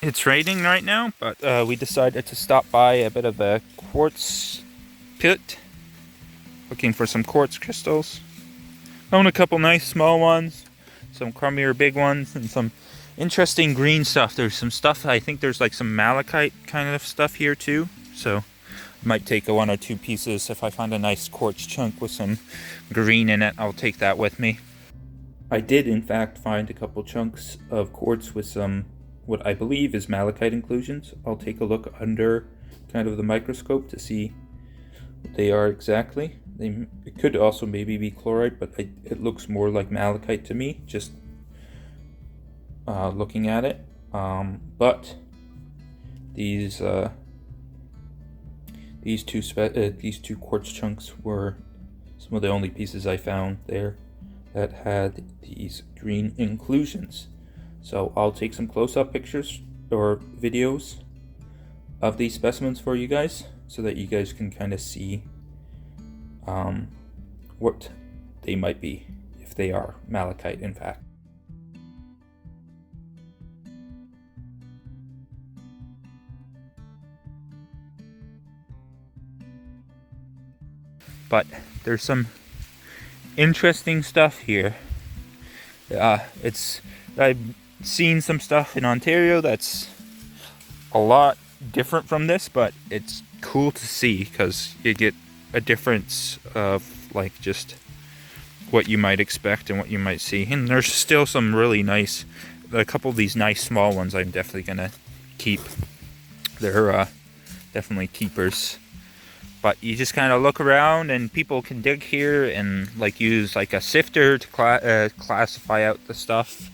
It's raining right now, but we decided to stop by a bit of a quartz pit, looking for some quartz crystals. Found a couple nice small ones, some crummier big ones, and some interesting green stuff. There's some stuff, I think there's like some malachite kind of stuff here too, so I might take one or two pieces. If I find a nice quartz chunk with some green in it, I'll take that with me. I did in fact find a couple chunks of quartz with some what I believe is malachite inclusions. I'll take a look under kind of the microscope to see what they are exactly. It could also maybe be chlorite, but it looks more like malachite to me, just looking at it. But these two quartz chunks were some of the only pieces I found there that had these green inclusions. So I'll take some close-up pictures or videos of these specimens for you guys so that you guys can kind of see what they might be, if they are malachite in fact. But there's some interesting stuff here. I've seen some stuff in Ontario that's a lot different from this, but it's cool to see because you get a difference of like just what you might expect and what you might see. And there's still some really nice, a couple of these nice small ones I'm definitely gonna keep. They're definitely keepers. But you just kind of look around, and people can dig here and like use like a sifter to classify out the stuff.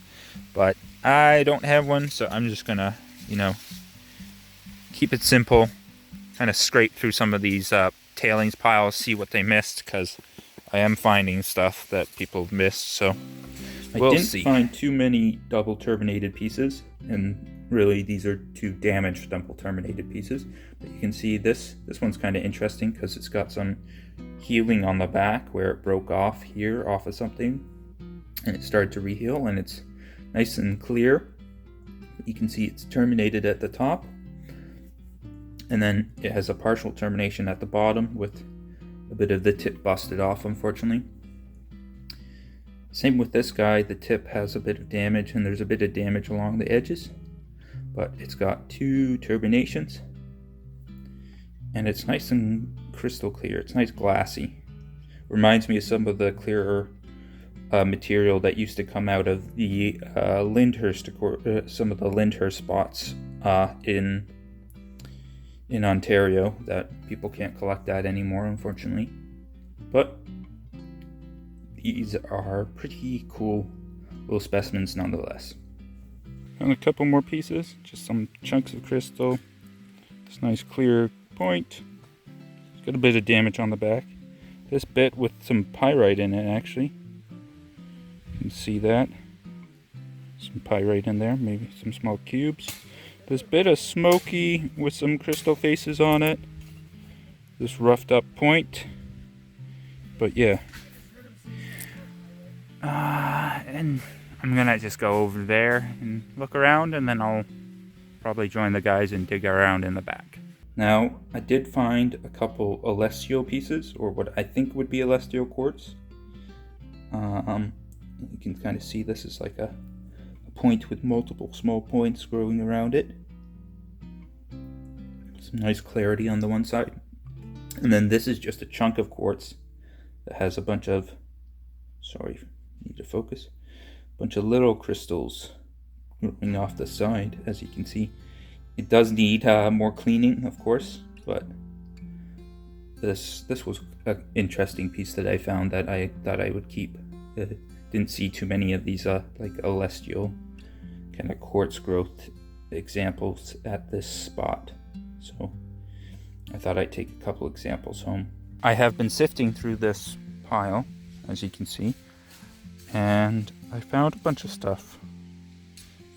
But I don't have one, so I'm just gonna, keep it simple. Kind of scrape through some of these tailings piles, see what they missed, because I am finding stuff that people missed. So we'll see. I didn't find too many double terminated pieces, and really these are two damaged double terminated pieces. But you can see this one's kind of interesting because it's got some healing on the back where it broke off here off of something, and it started to reheal, and it's nice and clear. You can see it's terminated at the top, and then it has a partial termination at the bottom with a bit of the tip busted off, unfortunately. Same with this guy, the tip has a bit of damage, and there's a bit of damage along the edges, but it's got two turbinations, and it's nice and crystal clear. It's nice glassy. Reminds me of some of the clearer material that used to come out of the Lyndhurst, some of the Lyndhurst spots in Ontario, that people can't collect that anymore, unfortunately. But these are pretty cool little specimens nonetheless. And a couple more pieces, just some chunks of crystal. This nice clear point. It's got a bit of damage on the back. This bit with some pyrite in it, actually. You can see that. Some pyrite in there, maybe some small cubes. This bit of smoky with some crystal faces on it. This roughed up point. But yeah. And I'm gonna just go over there and look around, and then I'll probably join the guys and dig around in the back. Now, I did find a couple Elestial pieces, or what I think would be Elestial quartz. You can kind of see this is like a point with multiple small points growing around it. Some nice clarity on the one side. And then this is just a chunk of quartz that has a bunch of, sorry, need to focus, a bunch of little crystals growing off the side, as you can see. It does need more cleaning, of course, but this was an interesting piece that I found that I thought I would keep. Didn't see too many of these like Elestial kind of quartz growth examples at this spot, so I thought I'd take a couple examples home. I have been sifting through this pile, as you can see, and I found a bunch of stuff.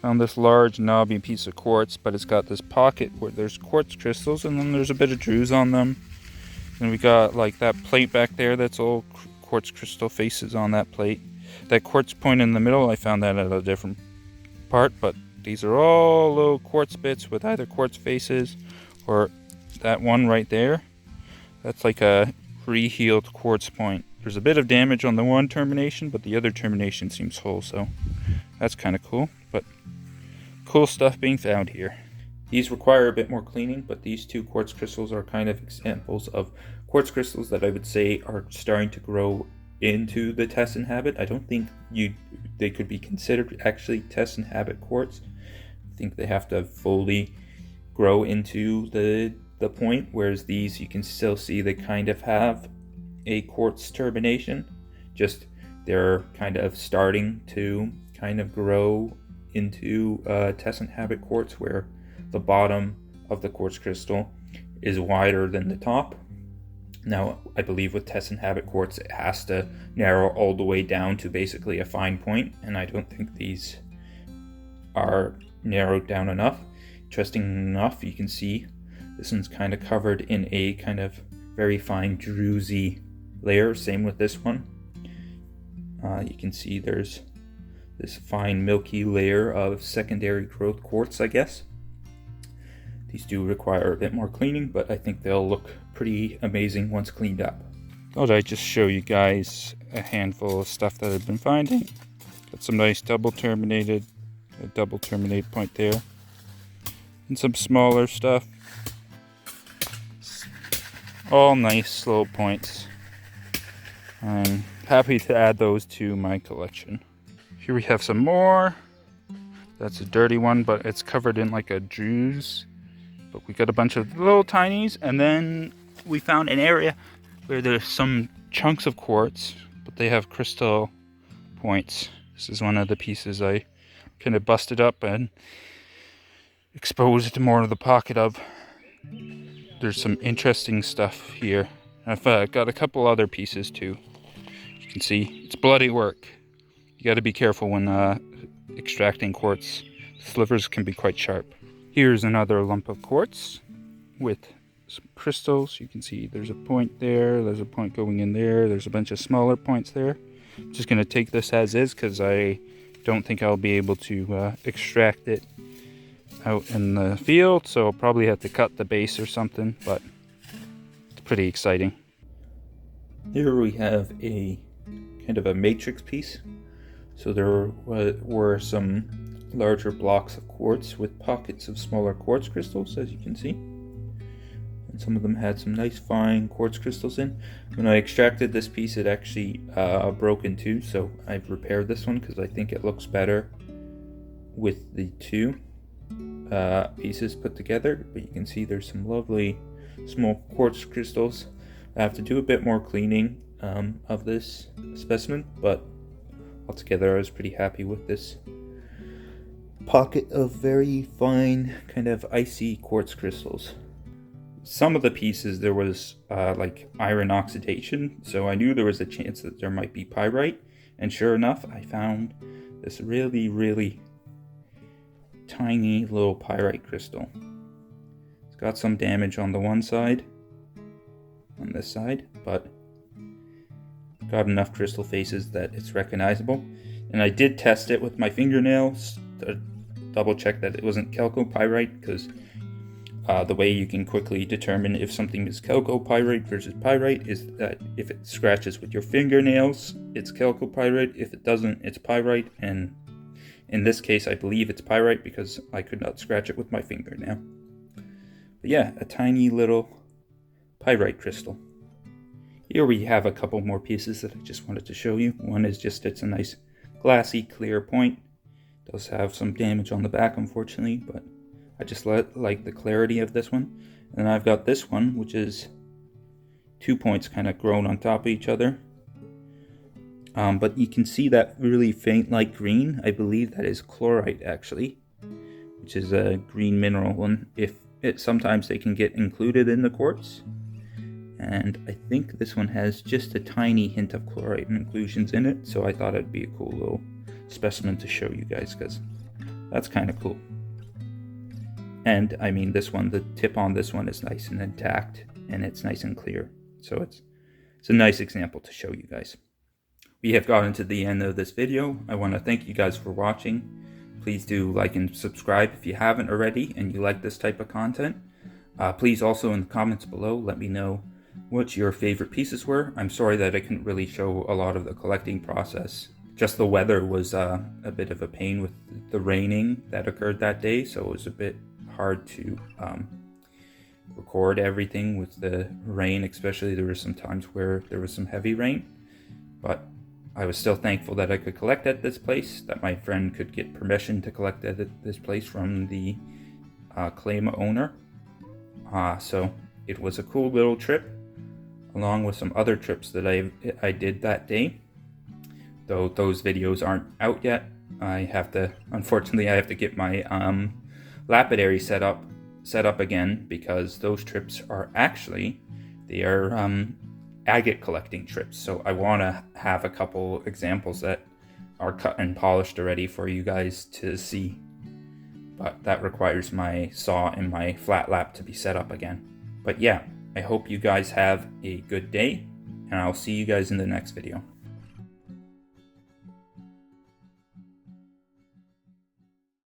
Found this large knobby piece of quartz, but it's got this pocket where there's quartz crystals, and then there's a bit of druze on them. And we got like that plate back there that's all quartz crystal faces on that plate. That quartz point in the middle, I found that at a different part, but These are all little quartz bits with either quartz faces or that one right there. That's like a re-healed quartz point. There's a bit of damage on the one termination, but the other termination seems whole, so that's kind of cool. But cool stuff being found here. These require a bit more cleaning, but these two quartz crystals are kind of examples of quartz crystals that I would say are starting to grow into the test and habit. I don't think they could be considered actually test and habit quartz. I think they have to fully grow into the point, whereas these you can still see they kind of have a quartz termination, just they're kind of starting to kind of grow into test and habit quartz, where the bottom of the quartz crystal is wider than the top. Now, I believe with test and habit quartz, it has to narrow all the way down to basically a fine point, and I don't think these are narrowed down enough. Interesting enough, you can see this one's kind of covered in a kind of very fine druzy layer. Same with this one. You can see there's this fine milky layer of secondary growth quartz, I guess. These do require a bit more cleaning, but I think they'll look pretty amazing once cleaned up. Thought I'd just show you guys a handful of stuff that I've been finding. Got some nice a double terminated point there. And some smaller stuff. All nice little points. I'm happy to add those to my collection. Here we have some more. That's a dirty one, but it's covered in like a druze. But we got a bunch of little tinies, and then we found an area where there's some chunks of quartz, but they have crystal points. This is one of the pieces I kind of busted up and exposed more of the pocket of. There's some interesting stuff here. I've got a couple other pieces too. You can see it's bloody work. You got to be careful when extracting quartz. Slivers can be quite sharp. Here's another lump of quartz with some crystals. You can see there's a point there, there's a point going in there, there's a bunch of smaller points there. I'm just going to take this as is because I don't think I'll be able to extract it out in the field, so I'll probably have to cut the base or something, but it's pretty exciting. Here we have a kind of a matrix piece. So there were some larger blocks of quartz with pockets of smaller quartz crystals, as you can see. And some of them had some nice fine quartz crystals in. When I extracted this piece, it actually broke in two, so I've repaired this one because I think it looks better with the two pieces put together. But you can see there's some lovely small quartz crystals. I have to do a bit more cleaning of this specimen, but altogether I was pretty happy with this pocket of very fine kind of icy quartz crystals. Some of the pieces there was like iron oxidation, so I knew there was a chance that there might be pyrite, and sure enough I found this really tiny little pyrite crystal. It's got some damage on the one side, on this side, but got enough crystal faces that it's recognizable. And I did test it with my fingernails to double check that it wasn't chalcopyrite, because the way you can quickly determine if something is chalcopyrite versus pyrite is that if it scratches with your fingernails, it's chalcopyrite. If it doesn't, it's pyrite. And in this case, I believe it's pyrite because I could not scratch it with my fingernail. But yeah, a tiny little pyrite crystal. Here we have a couple more pieces that I just wanted to show you. One is just, it's a nice glassy clear point. It does have some damage on the back, unfortunately, but I just like the clarity of this one. And I've got this one, which is 2 points kind of grown on top of each other. But you can see that really faint light green. I believe that is chlorite, actually, which is a green mineral. And sometimes they can get included in the quartz. And I think this one has just a tiny hint of chlorite inclusions in it, so I thought it'd be a cool little specimen to show you guys, because that's kind of cool. And I mean, this one, the tip on this one is nice and intact, and it's nice and clear, so it's a nice example to show you guys. We have gotten to the end of this video. I want to thank you guys for watching. Please do like and subscribe if you haven't already and you like this type of content. Please also in the comments below let me know what your favorite pieces were. I'm sorry that I couldn't really show a lot of the collecting process. Just the weather was a bit of a pain with the raining that occurred that day, so it was a bit hard to record everything with the rain, especially there were some times where there was some heavy rain. But I was still thankful that I could collect at this place, that my friend could get permission to collect at this place from the claim owner. So it was a cool little trip, along with some other trips that I did that day. Though those videos aren't out yet, unfortunately I have to get my lapidary set up again, because those trips are actually, they are agate collecting trips. So I want to have a couple examples that are cut and polished already for you guys to see. But that requires my saw and my flat lap to be set up again. But yeah, I hope you guys have a good day, and I'll see you guys in the next video.